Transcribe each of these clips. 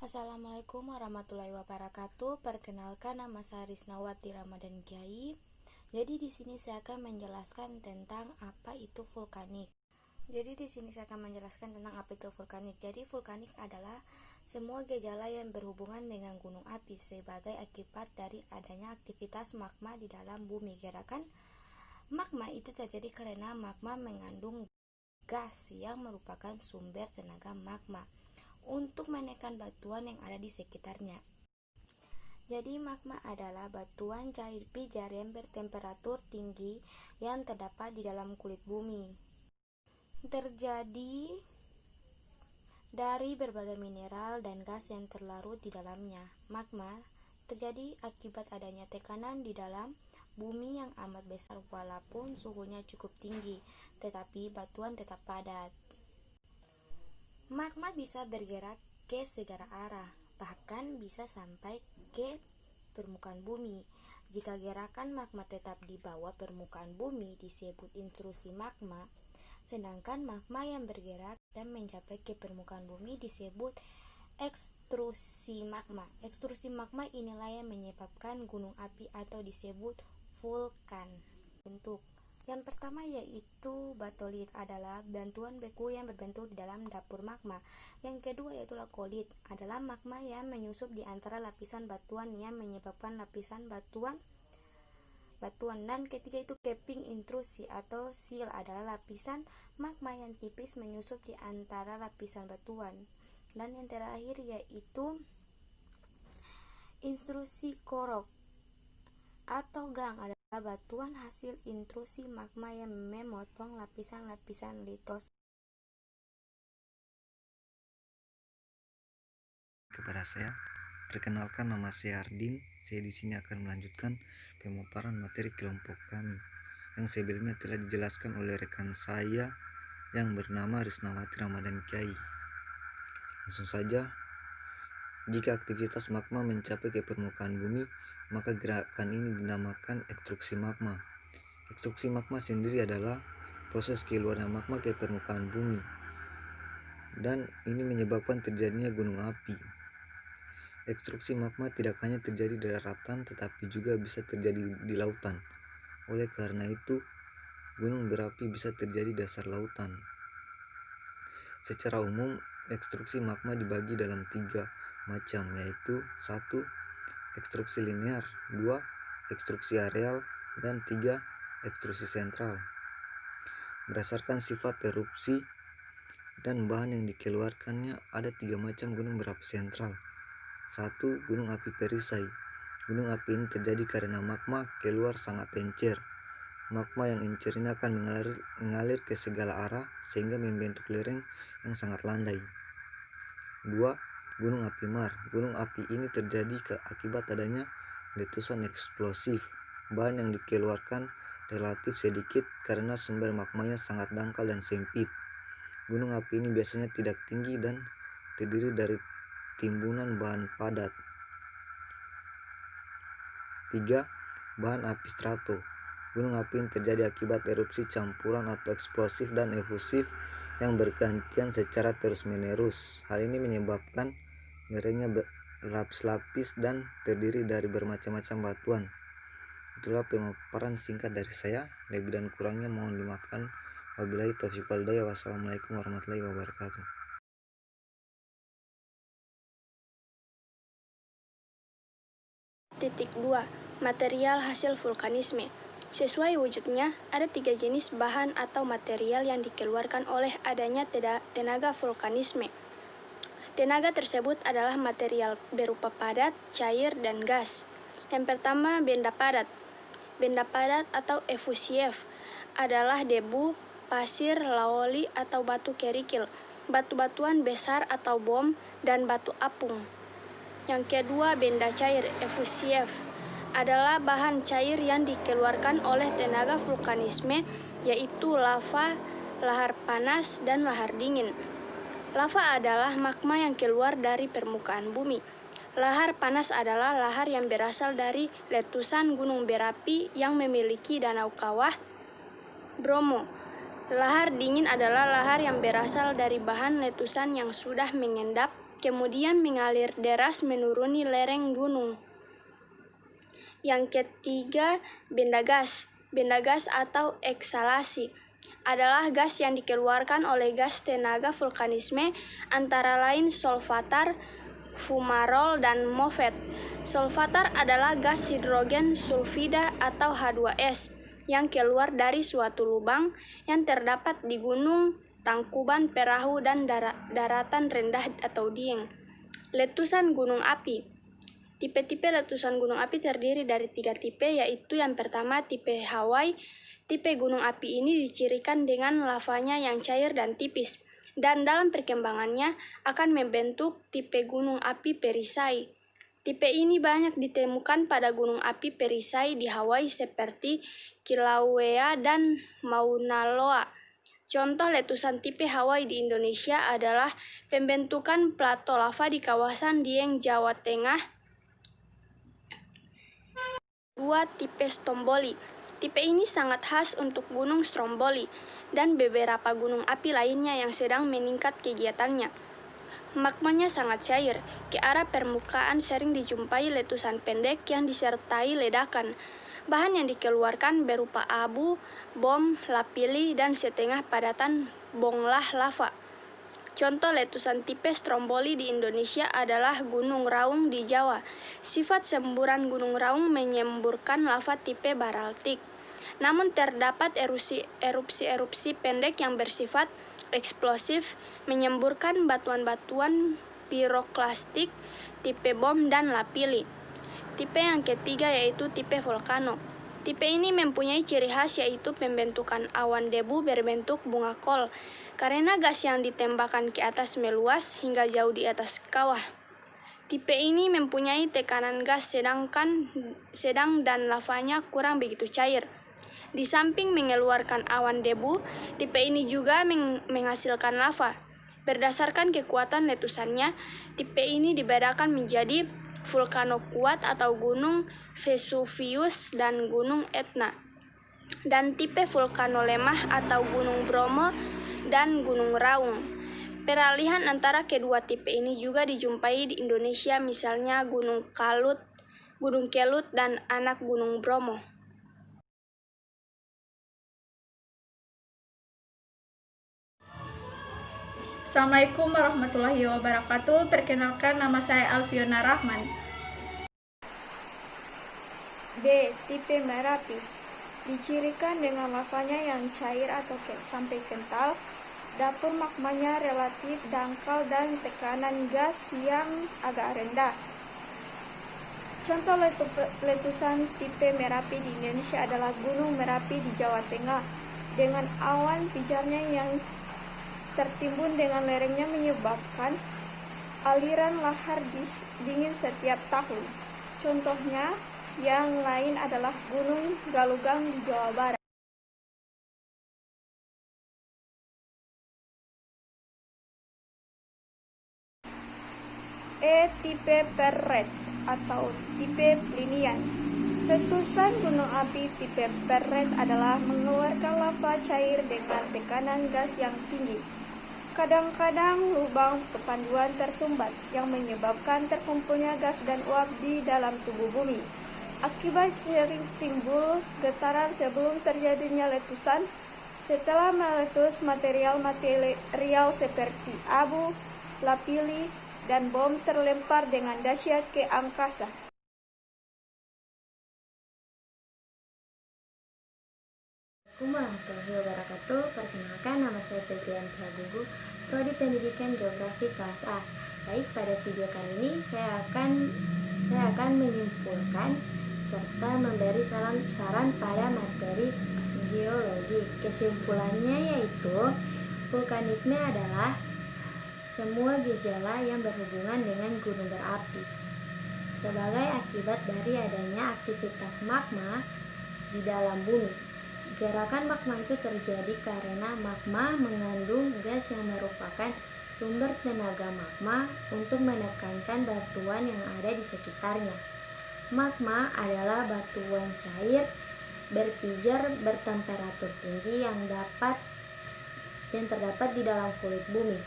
Assalamualaikum warahmatullahi wabarakatuh. Perkenalkan, nama saya Risnawati Ramadan Kiai. Jadi di sini saya akan menjelaskan tentang apa itu vulkanik. Jadi vulkanik adalah semua gejala yang berhubungan dengan gunung api sebagai akibat dari adanya aktivitas magma di dalam bumi. Gerakan magma itu terjadi karena magma mengandung gas yang merupakan sumber tenaga magma untuk menekan batuan yang ada di sekitarnya. Jadi magma adalah batuan cair pijar yang bertemperatur tinggi yang terdapat di dalam kulit bumi. Terjadi dari berbagai mineral dan gas yang terlarut di dalamnya. Magma terjadi akibat adanya tekanan di dalam bumi yang amat besar, walaupun suhunya cukup tinggi, tetapi batuan tetap padat. Magma bisa bergerak ke segala arah, bahkan bisa sampai ke permukaan bumi. Jika gerakan magma tetap di bawah permukaan bumi disebut intrusi magma, sedangkan magma yang bergerak dan mencapai ke permukaan bumi disebut ekstrusi magma. Ekstrusi magma inilah yang menyebabkan gunung api atau disebut vulkan. Bentuk yang pertama yaitu batolit, adalah bantuan beku yang berbentuk di dalam dapur magma. Yang kedua yaitu lakolit, adalah magma yang menyusup di antara lapisan batuan yang menyebabkan lapisan batuan. Dan ketiga itu keping intrusi atau seal, adalah lapisan magma yang tipis menyusup di antara lapisan batuan. Dan yang terakhir yaitu intrusi korok atau gang, adalah batuan hasil intrusi magma yang memotong lapisan-lapisan litos. Kepada saya, perkenalkan, nama saya Ardin. Saya di sini akan melanjutkan pemaparan materi kelompok kami yang sebelumnya telah dijelaskan oleh rekan saya yang bernama Risnawati Ramadan Kiai. Langsung saja, jika aktivitas magma mencapai ke permukaan bumi, maka gerakan ini dinamakan ekstruksi magma. Ekstruksi magma sendiri adalah proses keluarnya magma ke permukaan bumi, dan ini menyebabkan terjadinya gunung api. Ekstruksi magma tidak hanya terjadi di daratan, tetapi juga bisa terjadi di lautan. Oleh karena itu, gunung berapi bisa terjadi di dasar lautan. Secara umum, ekstruksi magma dibagi dalam 3 macam, yaitu 1. Ekstruksi linear, 2. Ekstruksi areal, dan 3. Ekstruksi sentral. Berdasarkan sifat erupsi dan bahan yang dikeluarkannya, ada 3 macam gunung berapi sentral. 1. Gunung api perisai. Gunung api ini terjadi karena magma keluar sangat encer. Magma yang encer ini akan mengalir ke segala arah sehingga membentuk lereng yang sangat landai. 2. Gunung api mar. Gunung api ini terjadi akibat adanya letusan eksplosif. Bahan yang dikeluarkan relatif sedikit karena sumber magmanya sangat dangkal dan sempit. Gunung api ini biasanya tidak tinggi dan terdiri dari timbunan bahan padat. 3. Bahan api strato. Gunung api ini terjadi akibat erupsi campuran atau eksplosif dan efusif yang bergantian secara terus-menerus. Hal ini menyebabkan lerengnya berlapis-lapis dan terdiri dari bermacam-macam batuan. Itulah pemaparan singkat dari saya. Lebih dan kurangnya mohon dimaafkan. Wabillahi taufiq wal hidayah. Wassalamualaikum warahmatullahi wabarakatuh. Titik 2. Material hasil vulkanisme. Sesuai wujudnya, ada 3 jenis bahan atau material yang dikeluarkan oleh adanya tenaga vulkanisme. Tenaga tersebut adalah material berupa padat, cair, dan gas. Yang pertama, benda padat. Benda padat atau efusif adalah debu, pasir, laoli atau batu kerikil, batu-batuan besar atau bom, dan batu apung. Yang kedua, benda cair efusif adalah bahan cair yang dikeluarkan oleh tenaga vulkanisme, yaitu lava, lahar panas, dan lahar dingin. Lava adalah magma yang keluar dari permukaan bumi. Lahar panas adalah lahar yang berasal dari letusan gunung berapi yang memiliki danau kawah Bromo. Lahar dingin adalah lahar yang berasal dari bahan letusan yang sudah mengendap kemudian mengalir deras menuruni lereng gunung. Yang ketiga, benda gas. Benda gas atau eksalasi adalah gas yang dikeluarkan oleh gas tenaga vulkanisme, antara lain solvatar, fumarol, dan movet. Solvatar adalah gas hidrogen sulfida atau H2S yang keluar dari suatu lubang yang terdapat di gunung, tangkuban perahu, dan daratan rendah atau dieng. Letusan gunung api. Tipe-tipe letusan gunung api terdiri dari 3 tipe, yaitu yang pertama tipe Hawaii. Tipe gunung api ini dicirikan dengan lavanya yang cair dan tipis, dan dalam perkembangannya akan membentuk tipe gunung api perisai. Tipe ini banyak ditemukan pada gunung api perisai di Hawaii seperti Kilauea dan Mauna Loa. Contoh letusan tipe Hawaii di Indonesia adalah pembentukan plato lava di kawasan Dieng, Jawa Tengah. 2. Tipe Stromboli. Tipe ini sangat khas untuk Gunung Stromboli dan beberapa gunung api lainnya yang sedang meningkat kegiatannya. Magmanya sangat cair, ke arah permukaan sering dijumpai letusan pendek yang disertai ledakan. Bahan yang dikeluarkan berupa abu, bom, lapili, dan setengah padatan bonglah lava. Contoh letusan tipe Stromboli di Indonesia adalah Gunung Raung di Jawa. Sifat semburan Gunung Raung menyemburkan lava tipe baraltik. Namun terdapat erupsi pendek yang bersifat eksplosif, menyemburkan batuan-batuan piroklastik tipe bom dan lapili. Tipe yang ketiga yaitu tipe volcano. Tipe ini mempunyai ciri khas yaitu pembentukan awan debu berbentuk bunga kol, karena gas yang ditembakkan ke atas meluas hingga jauh di atas kawah. Tipe ini mempunyai tekanan gas sedang dan lavanya kurang begitu cair. Di samping mengeluarkan awan debu, tipe ini juga menghasilkan lava. Berdasarkan kekuatan letusannya, tipe ini dibedakan menjadi vulkano kuat atau gunung Vesuvius dan gunung Etna, dan tipe vulkano lemah atau gunung Bromo dan gunung Raung. Peralihan antara kedua tipe ini juga dijumpai di Indonesia, misalnya gunung Kelut dan anak gunung Bromo. Assalamualaikum warahmatullahi wabarakatuh. Perkenalkan, nama saya Alfiona Rahman. B. Tipe Merapi. Dicirikan dengan lavanya yang cair atau sampai kental, dapur magmanya relatif dangkal dan tekanan gas yang agak rendah. Contoh letusan tipe Merapi di Indonesia adalah Gunung Merapi di Jawa Tengah, dengan awan pijarnya yang tertimbun dengan lerengnya menyebabkan aliran lahar dingin setiap tahun. Contohnya yang lain adalah Gunung Galugang di Jawa Barat. Tipe Perret atau tipe Plinian. Letusan gunung api tipe Perret adalah mengeluarkan lava cair dengan tekanan gas yang tinggi. Kadang-kadang lubang kepanduan tersumbat yang menyebabkan terkumpulnya gas dan uap di dalam tubuh bumi. Akibat sering timbul getaran sebelum terjadinya letusan. Setelah meletus, material seperti abu, lapili, dan bom terlempar dengan dahsyat ke angkasa. Assalamualaikum warahmatullahi wabarakatuh. Perkenalkan, nama saya Febrianti Habibu, Prodi Pendidikan Geografi kelas A. Baik, pada video kali ini saya akan menyimpulkan serta memberi saran pada materi geologi. Kesimpulannya yaitu vulkanisme adalah semua gejala yang berhubungan dengan gunung berapi sebagai akibat dari adanya aktivitas magma di dalam bumi. Gerakan magma itu terjadi karena magma mengandung gas yang merupakan sumber tenaga magma untuk menekankan batuan yang ada di sekitarnya. Magma adalah batuan cair berpijar bertemperatur tinggi yang terdapat di dalam kulit bumi.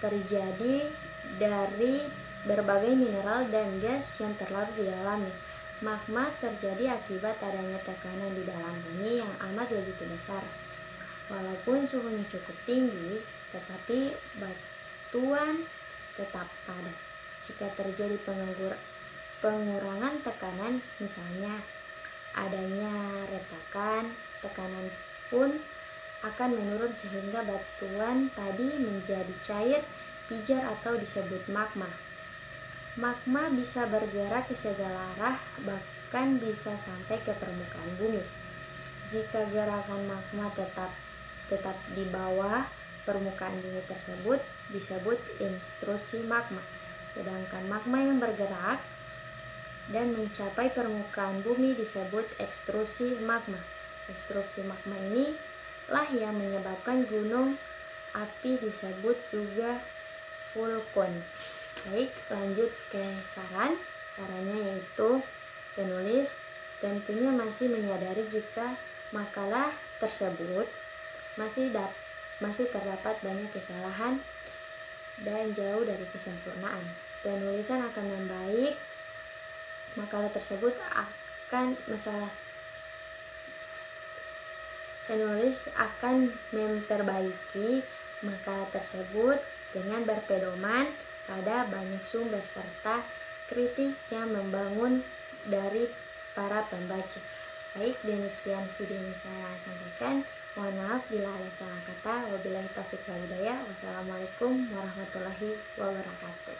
Terjadi dari berbagai mineral dan gas yang terlarut di dalamnya. Magma terjadi akibat adanya tekanan di dalam bumi yang amat begitu besar. Walaupun suhunya cukup tinggi, tetapi batuan tetap padat. Jika terjadi pengurangan tekanan, misalnya adanya retakan, tekanan pun akan menurun sehingga batuan tadi menjadi cair, pijar atau disebut magma. Magma bisa bergerak ke segala arah, bahkan bisa sampai ke permukaan bumi. Jika gerakan magma tetap di bawah permukaan bumi tersebut disebut intrusi magma. Sedangkan magma yang bergerak dan mencapai permukaan bumi disebut ekstrusi magma. Ekstrusi magma ini lah yang menyebabkan gunung api disebut juga vulkan. Baik, lanjut ke sarannya yaitu penulis tentunya masih menyadari jika makalah tersebut masih terdapat banyak kesalahan dan jauh dari kesempurnaan. Penulisan akan membaik makalah tersebut penulis akan memperbaiki makalah tersebut dengan berpedoman pada banyak sumber serta kritik yang membangun dari para pembaca. Baik, demikian video yang saya sampaikan. Mohon maaf bila ada salah kata. Wabillahi taufiq wal hidayah. Wassalamualaikum warahmatullahi wabarakatuh.